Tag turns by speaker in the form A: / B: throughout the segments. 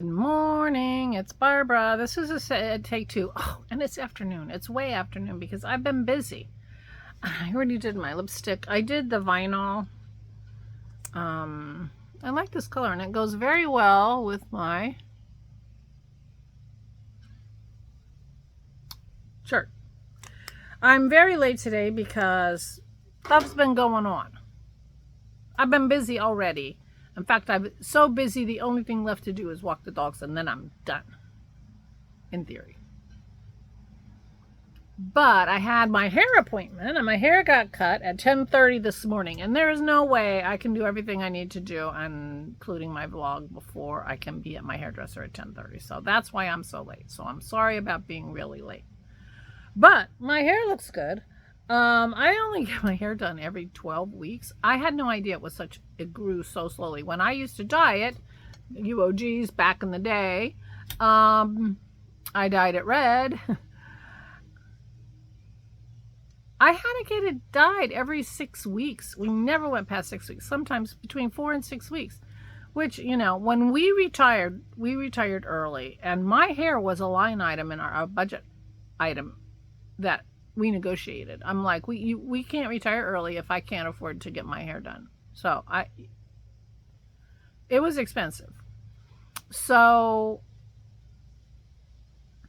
A: Good morning, it's Barbara. This is a take two. Oh, and it's afternoon. It's way afternoon because I've been busy. I already did my lipstick. I did the vinyl. I like this color and it goes very well with my shirt. I'm very late today because stuff's been going on. I've been busy already. In fact, I'm so busy, the only thing left to do is walk the dogs and then I'm done, in theory. But I had my hair appointment and my hair got cut at 10:30 this morning. And there is no way I can do everything I need to do, including my vlog, before I can be at my hairdresser at 10:30. So that's why I'm so late. So I'm sorry about being really late. But my hair looks good. I only get my hair done every 12 weeks. I had no idea it grew so slowly. When I used to dye it, UOGs back in the day, I dyed it red. I had to get it dyed every 6 weeks. We never went past 6 weeks, sometimes between 4 and 6 weeks, which, when we retired early, and my hair was a line item in our budget item that we negotiated. I'm like, we can't retire early if I can't afford to get my hair done. So it was expensive. So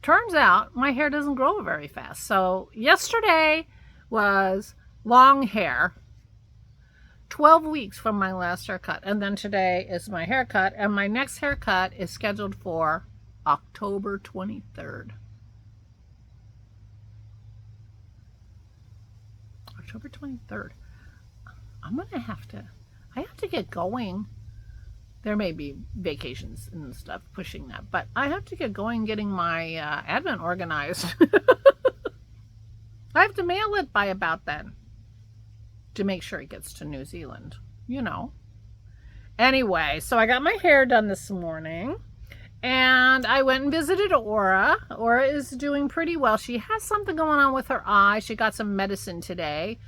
A: turns out my hair doesn't grow very fast. So yesterday was long hair, 12 weeks from my last haircut, and then today is my haircut, and my next haircut is scheduled for October 23rd. October 23rd. I have to get going. There may be vacations and stuff pushing that, but I have to get going getting my advent organized. I have to mail it by about then to make sure it gets to New Zealand, Anyway, so I got my hair done this morning and I went and visited Aura. Aura is doing pretty well. She has something going on with her eye. She got some medicine today,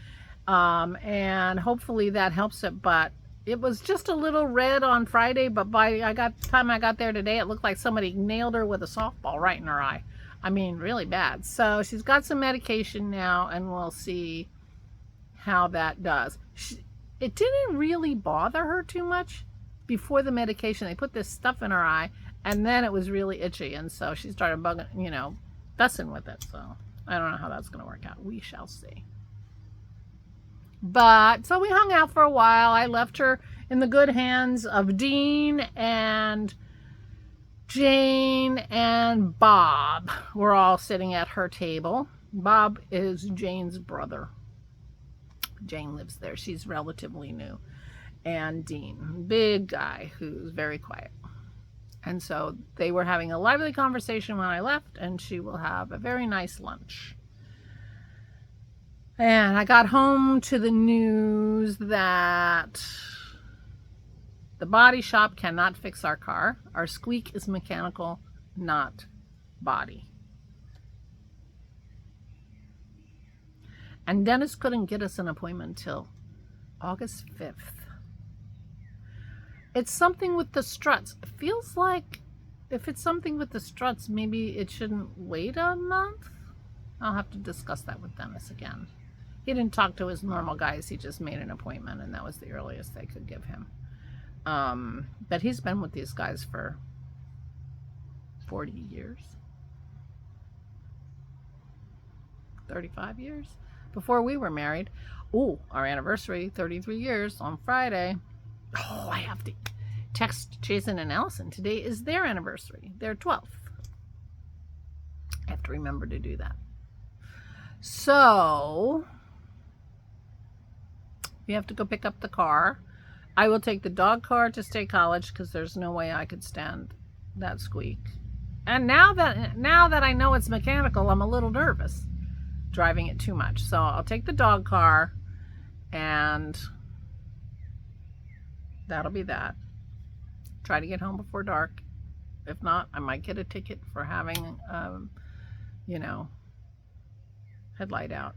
A: and hopefully that helps it, but it was just a little red on Friday, but by the time I got there today, it looked like somebody nailed her with a softball right in her eye. I mean, really bad. So she's got some medication now, and we'll see how that does. It didn't really bother her too much before the medication. They put this stuff in her eye, and then it was really itchy, and so she started bugging, fussing with it. So I don't know how that's going to work out. We shall see. But so we hung out for a while. I left her in the good hands of Dean and Jane and Bob. We're all sitting at her table. Bob is Jane's brother. Jane lives there. She's relatively new. And Dean, big guy who's very quiet. And so they were having a lively conversation when I left, and she will have a very nice lunch. And I got home to the news that the body shop cannot fix our car. Our squeak is mechanical, not body. And Dennis couldn't get us an appointment till August 5th. It's something with the struts. It feels like if it's something with the struts, maybe it shouldn't wait a month. I'll have to discuss that with Dennis again. He didn't talk to his normal guys. He just made an appointment, and that was the earliest they could give him. But he's been with these guys for 40 years. 35 years? Before we were married. Oh, our anniversary, 33 years on Friday. Oh, I have to text Jason and Allison. Today is their anniversary, their 12th. I have to remember to do that. So we have to go pick up the car. I will take the dog car to State College because there's no way I could stand that squeak. And now that I know it's mechanical, I'm a little nervous driving it too much. So I'll take the dog car, and that'll be that. Try to get home before dark. If not, I might get a ticket for having, headlight out.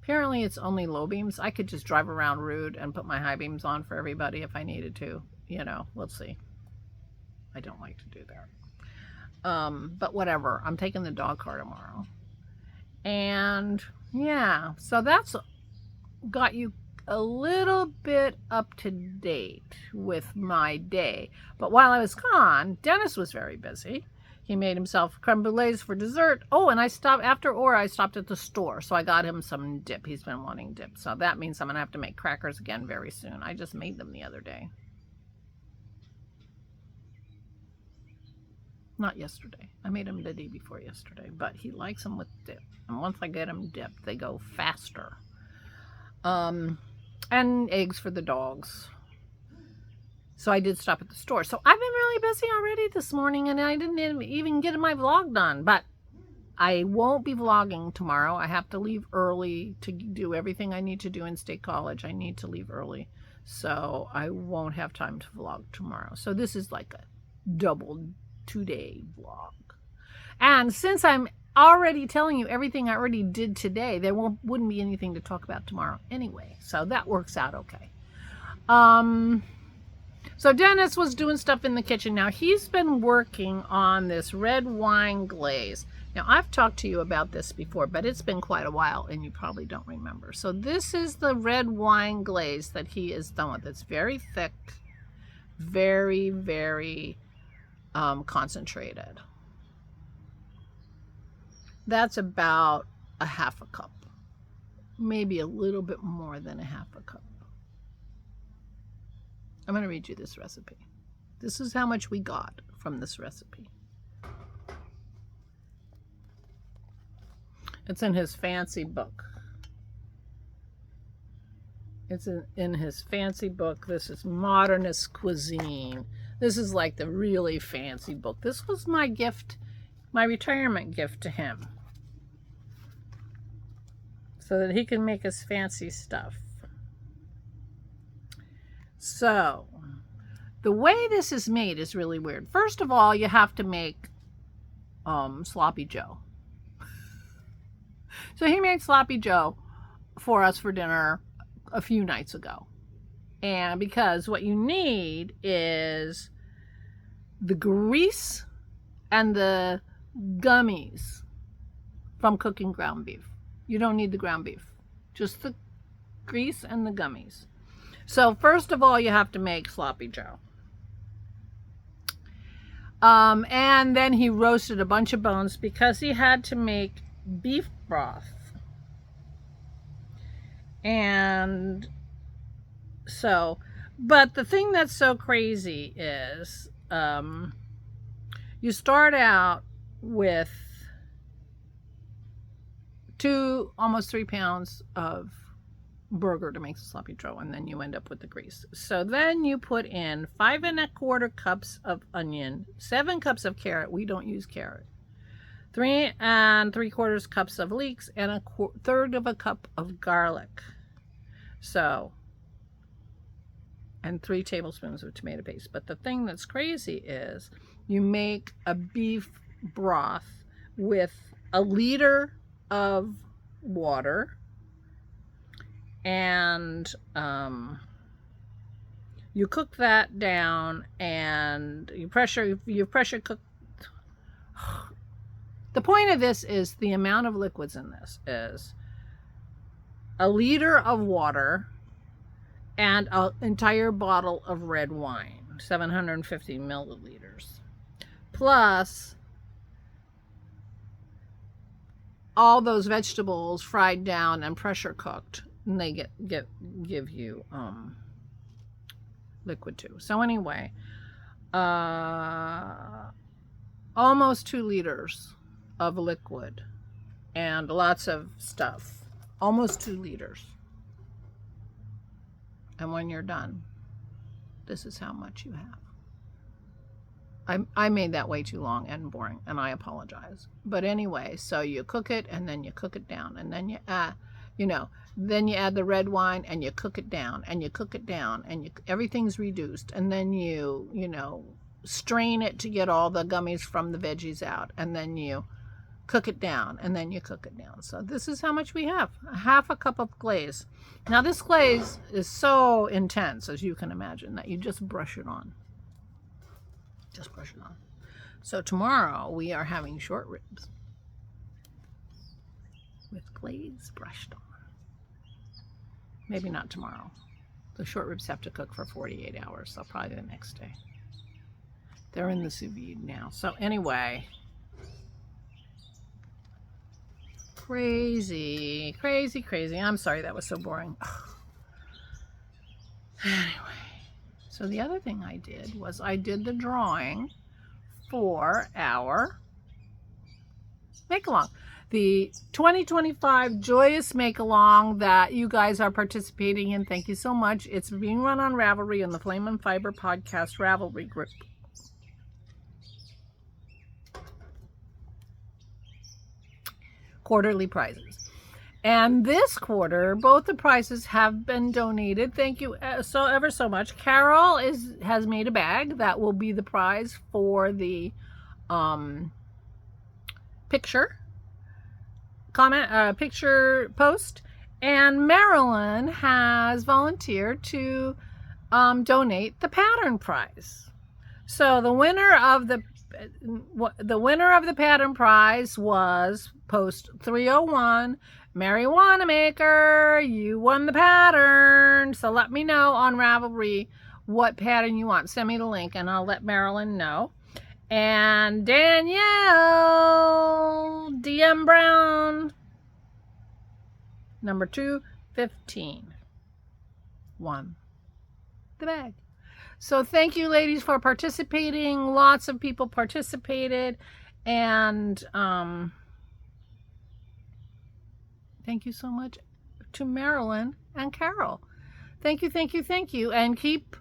A: Apparently it's only low beams. I could just drive around rude and put my high beams on for everybody if I needed to. We'll see. I don't like to do that. But whatever. I'm taking the dog car tomorrow. And yeah, so that's got you a little bit up to date with my day. But while I was gone, Dennis was very busy. He made himself creme brulees for dessert. Oh, and I stopped after Aura. I stopped at the store, so I got him some dip. He's been wanting dip, so that means I'm gonna have to make crackers again very soon. I just made them the other day. Not yesterday. I made them the day before yesterday, but he likes them with dip. And once I get them dipped, they go faster. And eggs for the dogs. So I did stop at the store. So I've been really busy already this morning, and I didn't even get my vlog done. But I won't be vlogging tomorrow. I have to leave early to do everything I need to do in State College. I need to leave early. So I won't have time to vlog tomorrow. So this is like a double 2-day vlog. And since I'm already telling you everything I already did today, there wouldn't be anything to talk about tomorrow anyway. So that works out okay. So Dennis was doing stuff in the kitchen. Now he's been working on this red wine glaze. Now I've talked to you about this before, but it's been quite a while and you probably don't remember. So this is the red wine glaze that he is done with. It's very thick, very, very concentrated. That's about a half a cup, maybe a little bit more than a half a cup. I'm going to read you this recipe. This is how much we got from this recipe. It's in his fancy book. It's in his fancy book. This is Modernist Cuisine. This is like the really fancy book. This was my gift, my retirement gift to him, so that he can make his fancy stuff. So, the way this is made is really weird. First of all, you have to make sloppy joe. So he made sloppy joe for us for dinner a few nights ago. And because what you need is the grease and the gummies from cooking ground beef. You don't need the ground beef, just the grease and the gummies. So first of all, you have to make sloppy joe. And then he roasted a bunch of bones because he had to make beef broth. And so, but the thing that's so crazy is you start out with almost 3 pounds of burger to make the sloppy joe, and then you end up with the grease. So then you put in 5 1/4 cups of onion, 7 cups of carrot. We don't use carrot. 3 3/4 cups of leeks, and 1/3 of a cup of garlic. So, and 3 tablespoons of tomato paste. But the thing that's crazy is you make a beef broth with 1 liter of water, and you cook that down, and you pressure cook. The point of this is the amount of liquids in this is 1 liter of water and an entire bottle of red wine, 750 milliliters, plus all those vegetables fried down and pressure cooked, and they give you liquid too. So anyway, almost 2 liters of liquid and lots of stuff, almost 2 liters. And when you're done, this is how much you have. I made that way too long and boring, and I apologize. But anyway, so you cook it, and then you cook it down, and then you add, then you add the red wine, and you cook it down, and you cook it down, and everything's reduced, and then you strain it to get all the gummies from the veggies out, and then you cook it down, and then you cook it down. So this is how much we have: 1/2 cup of glaze. Now this glaze is so intense, as you can imagine, that you just brush it on. Just brush it on. So tomorrow we are having short ribs with glaze brushed on. Maybe not tomorrow. The short ribs have to cook for 48 hours, so probably the next day. They're in the sous vide now. So anyway, crazy, crazy, crazy. I'm sorry that was so boring. Anyway, so the other thing I did was I did the drawing for our Makealong. The 2025 Joyous Makealong that you guys are participating in. Thank you so much. It's being run on Ravelry in the Flame and Fiber Podcast Ravelry group. Quarterly prizes. And this quarter, both the prizes have been donated. Thank you so ever so much. Carol has made a bag that will be the prize for the picture post, and Marilyn has volunteered to donate the pattern prize. So the winner of the pattern prize was post 301. Mary Wanamaker, you won the pattern. So let me know on Ravelry what pattern you want. Send me the link and I'll let Marilyn know. And Danielle DM Brown, number 215, won the bag. So thank you, ladies, for participating. Lots of people participated, and thank you so much to Marilyn and Carol. Thank you, thank you, thank you, and keep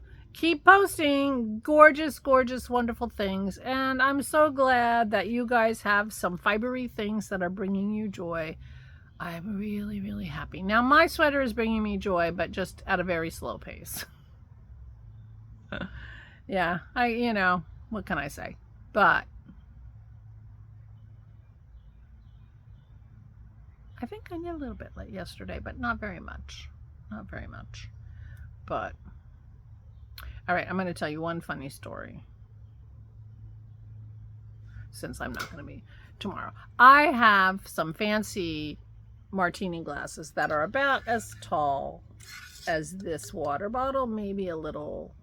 A: posting gorgeous, gorgeous, wonderful things. And I'm so glad that you guys have some fibery things that are bringing you joy. I'm really, really happy. Now, my sweater is bringing me joy, but just at a very slow pace. Yeah, what can I say? But I think I did a little bit late yesterday, but not very much. Not very much. But all right, I'm going to tell you one funny story, since I'm not going to be tomorrow. I have some fancy martini glasses that are about as tall as this water bottle, maybe a little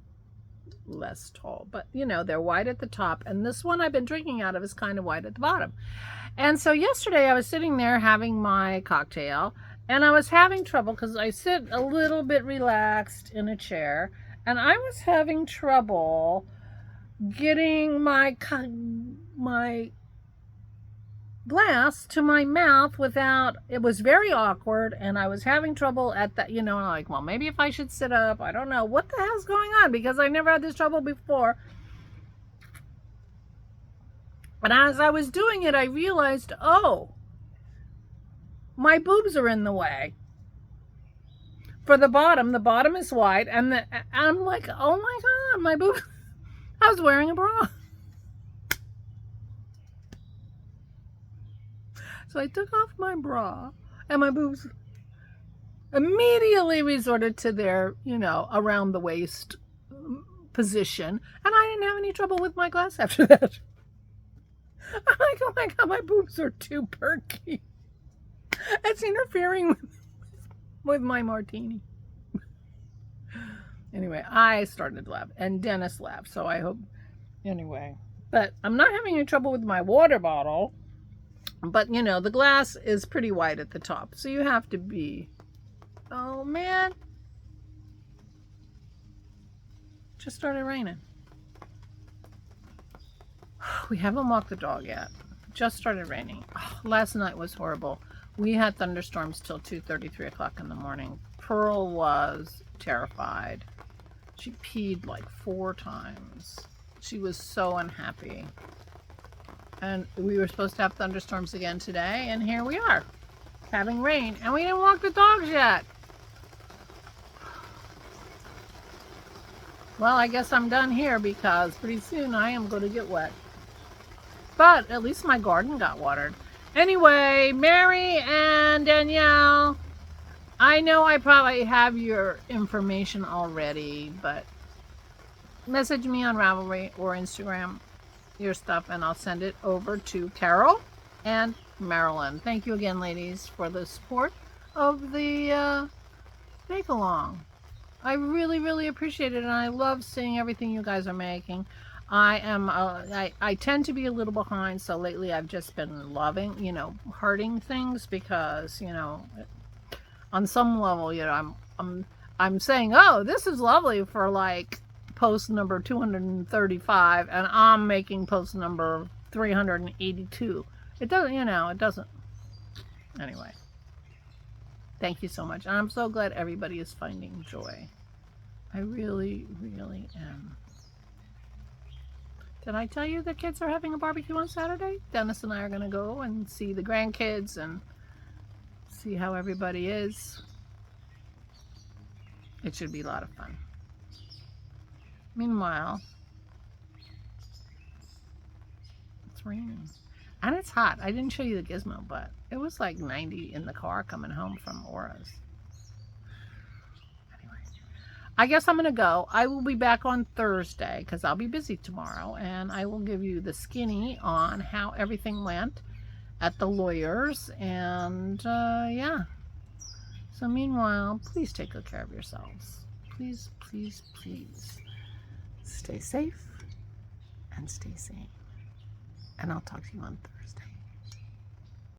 A: less tall, but they're wide at the top, and this one I've been drinking out of is kind of wide at the bottom. And so yesterday I was sitting there having my cocktail, and I was having trouble because I sit a little bit relaxed in a chair, and I was having trouble getting my glass to my mouth without, it was very awkward, and I was having trouble at that, like, well, maybe if I should sit up, I don't know what the hell's going on, because I never had this trouble before. And as I was doing it, I realized, oh, my boobs are in the way. For the bottom is wide, and I'm like, oh my God, my boobs. I was wearing a bra. So I took off my bra, and my boobs immediately resorted to their, around the waist position. And I didn't have any trouble with my glass after that. I'm like, oh my God, my boobs are too perky. It's interfering with my martini. Anyway, I started to laugh, and Dennis laughed, so I hope, anyway. But I'm not having any trouble with my water bottle. But, the glass is pretty wide at the top. So you have to be... Oh, man. Just started raining. We haven't walked the dog yet. Just started raining. Oh, last night was horrible. We had thunderstorms till 2:30, 3 o'clock in the morning. Pearl was terrified. She peed like 4 times. She was so unhappy. And we were supposed to have thunderstorms again today, and here we are, having rain, and we didn't walk the dogs yet. Well, I guess I'm done here, because pretty soon I am going to get wet. But at least my garden got watered. Anyway, Mary and Danielle, I know I probably have your information already, but message me on Ravelry or Instagram your stuff, and I'll send it over to Carol and Marilyn. Thank you again, ladies, for the support of the Makealong. I really, really appreciate it, and I love seeing everything you guys are making. I tend to be a little behind, so lately I've just been loving, hearting things, because, on some level, I'm saying, oh, this is lovely for like post number 235, and I'm making post number 382. It doesn't, it doesn't. Anyway, thank you so much. And I'm so glad everybody is finding joy. I really, really am. Did I tell you the kids are having a barbecue on Saturday? Dennis and I are going to go and see the grandkids and see how everybody is. It should be a lot of fun. Meanwhile, it's raining. And it's hot. I didn't show you the gizmo, but it was like 90 in the car coming home from Aura's. Anyway, I guess I'm going to go. I will be back on Thursday because I'll be busy tomorrow. And I will give you the skinny on how everything went at the lawyer's. And yeah. So meanwhile, please take good care of yourselves. Please, please, please. Stay safe and stay sane. And I'll talk to you on Thursday.